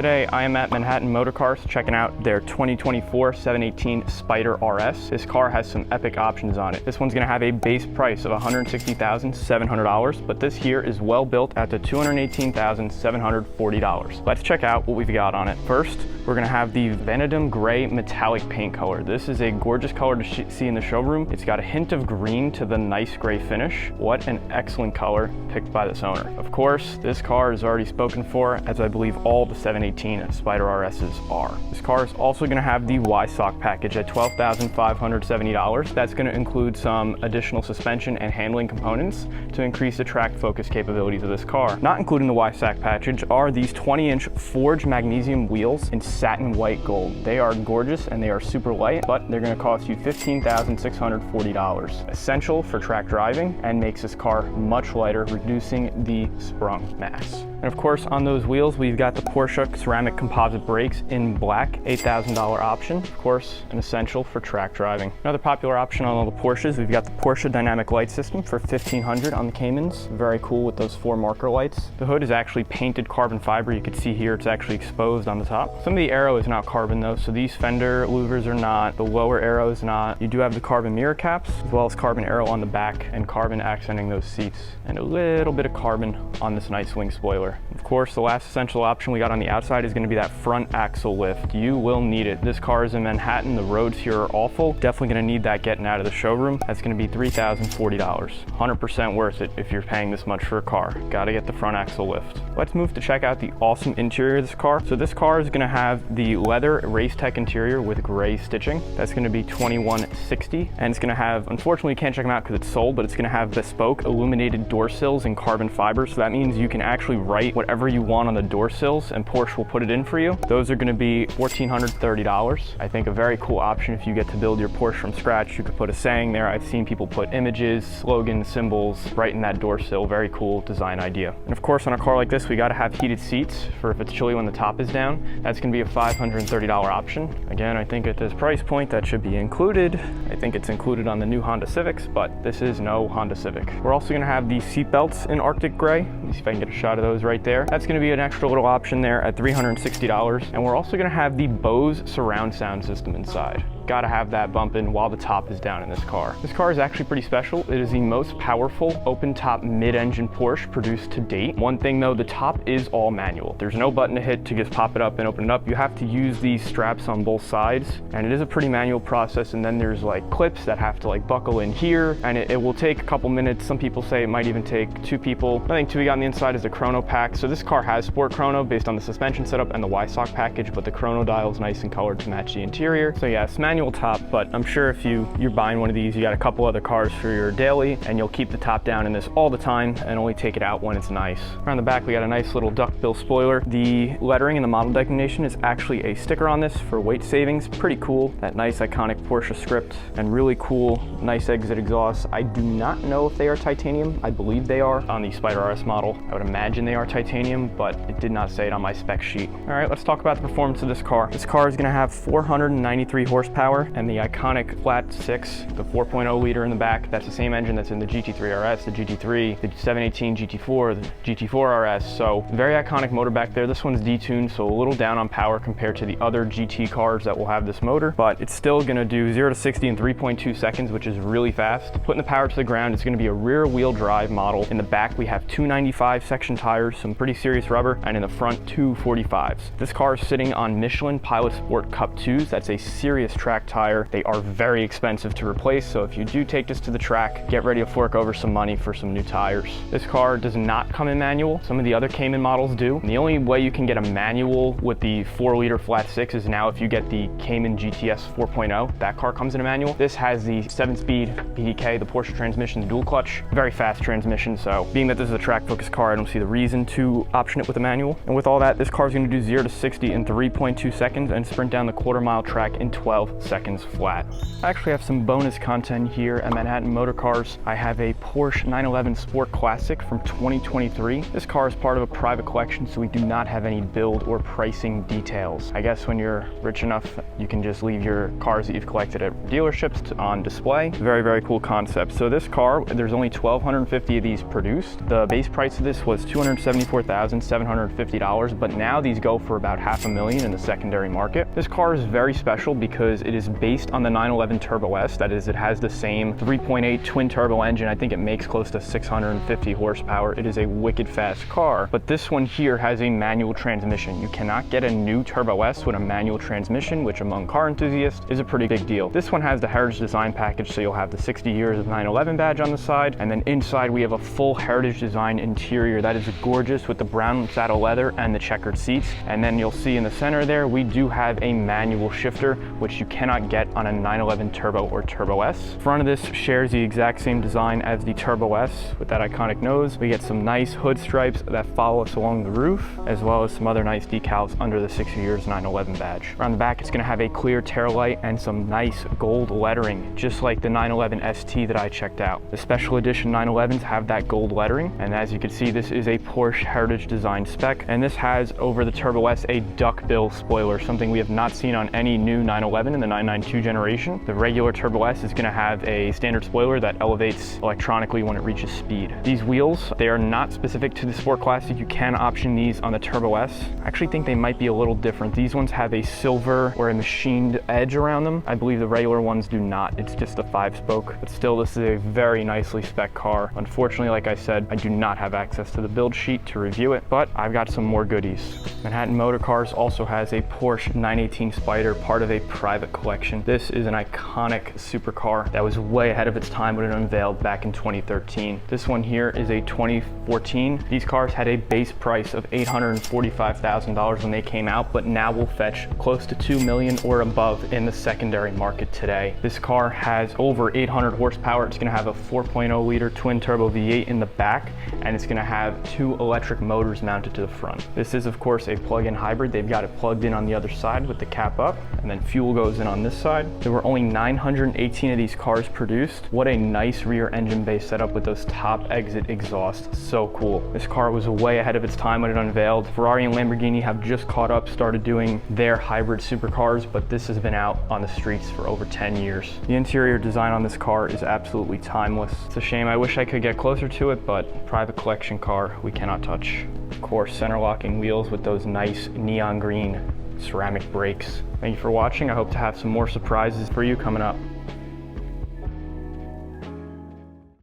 Today I am at Manhattan Motorcars checking out their 2024 718 Spyder RS. This car has some epic options on it. This one's gonna have a base price of $160,700, but this here is well built at the $218,740. Let's check out what we've got on it. First, we're gonna have the Vanadium Gray metallic paint color. This is a gorgeous color to see in the showroom. It's got a hint of green to the nice gray finish. What an excellent color picked by this owner. Of course, this car is already spoken for, as I believe all the 718 Spyder RSs are. This car is also gonna have the Y-Sock package at $12,570. That's gonna include some additional suspension and handling components to increase the track focus capabilities of this car. Not including the Y-Sock package are these 20-inch forged magnesium wheels in satin white gold. They are gorgeous and they are super light, but they're gonna cost you $15,640. Essential for track driving and makes this car much lighter, reducing the sprung mass. And of course, on those wheels, we've got the Porsche ceramic composite brakes in black, $8,000 option. Of course, an essential for track driving. Another popular option on all the Porsches, we've got the Porsche dynamic light system for $1,500 on the Caymans. Very cool with those 4 marker lights. The hood is actually painted carbon fiber. You can see here it's actually exposed on the top. Some of the aero is not carbon though, so these fender louvers are not. The lower aero is not. You do have the carbon mirror caps, as well as carbon aero on the back and carbon accenting those seats. And a little bit of carbon on this nice wing spoiler. Of course, the last essential option we got on the outside is going to be that front axle lift. You will need it. This car is in Manhattan. The roads here are awful. Definitely going to need that getting out of the showroom. That's going to be $3,040. 100% worth it if you're paying this much for a car. Got to get the front axle lift. Let's move to check out the awesome interior of this car. So this car is going to have the leather Race Tech interior with gray stitching. That's going to be $2,160, and it's going to have, unfortunately you can't check them out because it's sold, but it's going to have bespoke illuminated door sills in carbon fiber. So that means you can actually write whatever you want on the door sills and Porsche will put it in for you. Those are going to be $1,430. I think a very cool option if you get to build your Porsche from scratch. You could put a saying there. I've seen people put images, slogans, symbols right in that door sill. Very cool design idea. And of course, on a car like this, we got to have heated seats for if it's chilly when the top is down. That's going to be a $530 option. Again, I think at this price point that should be included. I think it's included on the new Honda Civics, but this is no Honda Civic. We're also going to have the seat belts in Arctic Gray. Let me see if I can get a shot of those right there. That's going to be an extra little option there at $360. And we're also going to have the Bose surround sound system inside. Gotta have that bumping while the top is down in this car. This car is actually pretty special. It is the most powerful open-top mid-engine Porsche produced to date. One thing though, the top is all manual. There's no button to hit to just pop it up and open it up. You have to use these straps on both sides, and it is a pretty manual process. And then there's like clips that have to like buckle in here, and it will take a couple minutes. Some people say it might even take 2 people. I think 2 we got on the inside is the chrono pack. So this car has sport chrono based on the suspension setup and the Y-Sock package, but the chrono dial is nice and colored to match the interior. So yeah, it's manual top, but I'm sure if you're buying one of these, you got a couple other cars for your daily, and you'll keep the top down in this all the time and only take it out when it's nice. Around the back, we got a nice little duckbill spoiler. The lettering in the model designation is actually a sticker on this for weight savings. Pretty cool. That nice iconic Porsche script and really cool, nice exit exhaust. I do not know if they are titanium. I believe they are on the Spyder RS model. I would imagine they are titanium, but it did not say it on my spec sheet. All right, let's talk about the performance of this car. This car is going to have 493 horsepower and the iconic flat 6, the 4.0 liter in the back. That's the same engine that's in the GT3 RS, the GT3, the 718 GT4, the GT4 RS. So very iconic motor back there. This one's detuned, so a little down on power compared to the other GT cars that will have this motor, but it's still going to do 0 to 60 in 3.2 seconds, which is really fast. Putting the power to the ground, it's going to be a rear wheel drive model. In the back, we have 295 section tires, some pretty serious rubber, and in the front, 245s. This car is sitting on Michelin Pilot Sport Cup 2s. That's a serious track tire. They are very expensive to replace, so if you do take this to the track, get ready to fork over some money for some new tires. This car does not come in manual. Some of the other Cayman models do. And the only way you can get a manual with the 4-liter flat 6 is now if you get the Cayman GTS 4.0. That car comes in a manual. This has the 7-speed PDK, the Porsche transmission, dual clutch, very fast transmission. So being that this is a track-focused car, I don't see the reason to option it with a manual. And with all that, this car is going to do 0 to 60 in 3.2 seconds and sprint down the quarter-mile track in 12 seconds flat. I actually have some bonus content here at Manhattan Motorcars. I have a Porsche 911 Sport Classic from 2023. This car is part of a private collection, so we do not have any build or pricing details. I guess when you're rich enough, you can just leave your cars that you've collected at dealerships on display. Very, very cool concept. So this car, there's only 1,250 of these produced. The base price of this was $274,750, but now these go for about $500,000 in the secondary market. This car is very special because it is based on the 911 Turbo S. That is, it has the same 3.8 twin turbo engine. I think it makes close to 650 horsepower. It is a wicked fast car, but this one here has a manual transmission. You cannot get a new Turbo S with a manual transmission, which among car enthusiasts is a pretty big deal. This one has the Heritage Design package, so you'll have the 60 years of 911 badge on the side, and then inside we have a full Heritage Design interior that is gorgeous with the brown saddle leather and the checkered seats. And then you'll see in the center there, we do have a manual shifter, which you cannot get on a 911 Turbo or Turbo S. Front of this shares the exact same design as the Turbo S with that iconic nose. We get some nice hood stripes that follow us along the roof, as well as some other nice decals under the 60 years 911 badge. Around the back, it's gonna have a clear taillight and some nice gold lettering, just like the 911 ST that I checked out. The special edition 911s have that gold lettering, and as you can see, this is a Porsche Heritage Design spec, and this has over the Turbo S a duckbill spoiler, something we have not seen on any new 911 in the 992 generation. The regular Turbo S is going to have a standard spoiler that elevates electronically when it reaches speed. These wheels, they are not specific to the Sport Classic. You can option these on the Turbo S. I actually think they might be a little different. These ones have a silver or a machined edge around them. I believe the regular ones do not. It's just a 5-spoke, but still this is a very nicely spec car. Unfortunately, like I said, I do not have access to the build sheet to review it, but I've got some more goodies. Manhattan Motorcars also has a Porsche 918 Spyder, part of a private collection. This is an iconic supercar that was way ahead of its time when it unveiled back in 2013. This one here is a 2014. These cars had a base price of $845,000 when they came out, but now will fetch close to $2 million or above in the secondary market today. This car has over 800 horsepower. It's gonna have a 4.0 liter twin turbo V8 in the back, and it's gonna have 2 electric motors mounted to the front. This is of course a plug-in hybrid. They've got it plugged in on the other side with the cap up, and then fuel goes in on this side. There were only 918 of these cars produced. What a nice rear engine bay setup with those top exit exhausts. So cool. This car was way ahead of its time when it unveiled. Ferrari and Lamborghini have just caught up, started doing their hybrid supercars, but this has been out on the streets for over 10 years. The interior design on this car is absolutely timeless. It's a shame. I wish I could get closer to it, but private collection car we cannot touch. Of course, center locking wheels with those nice neon green ceramic brakes. Thank you for watching. I hope to have some more surprises for you coming up.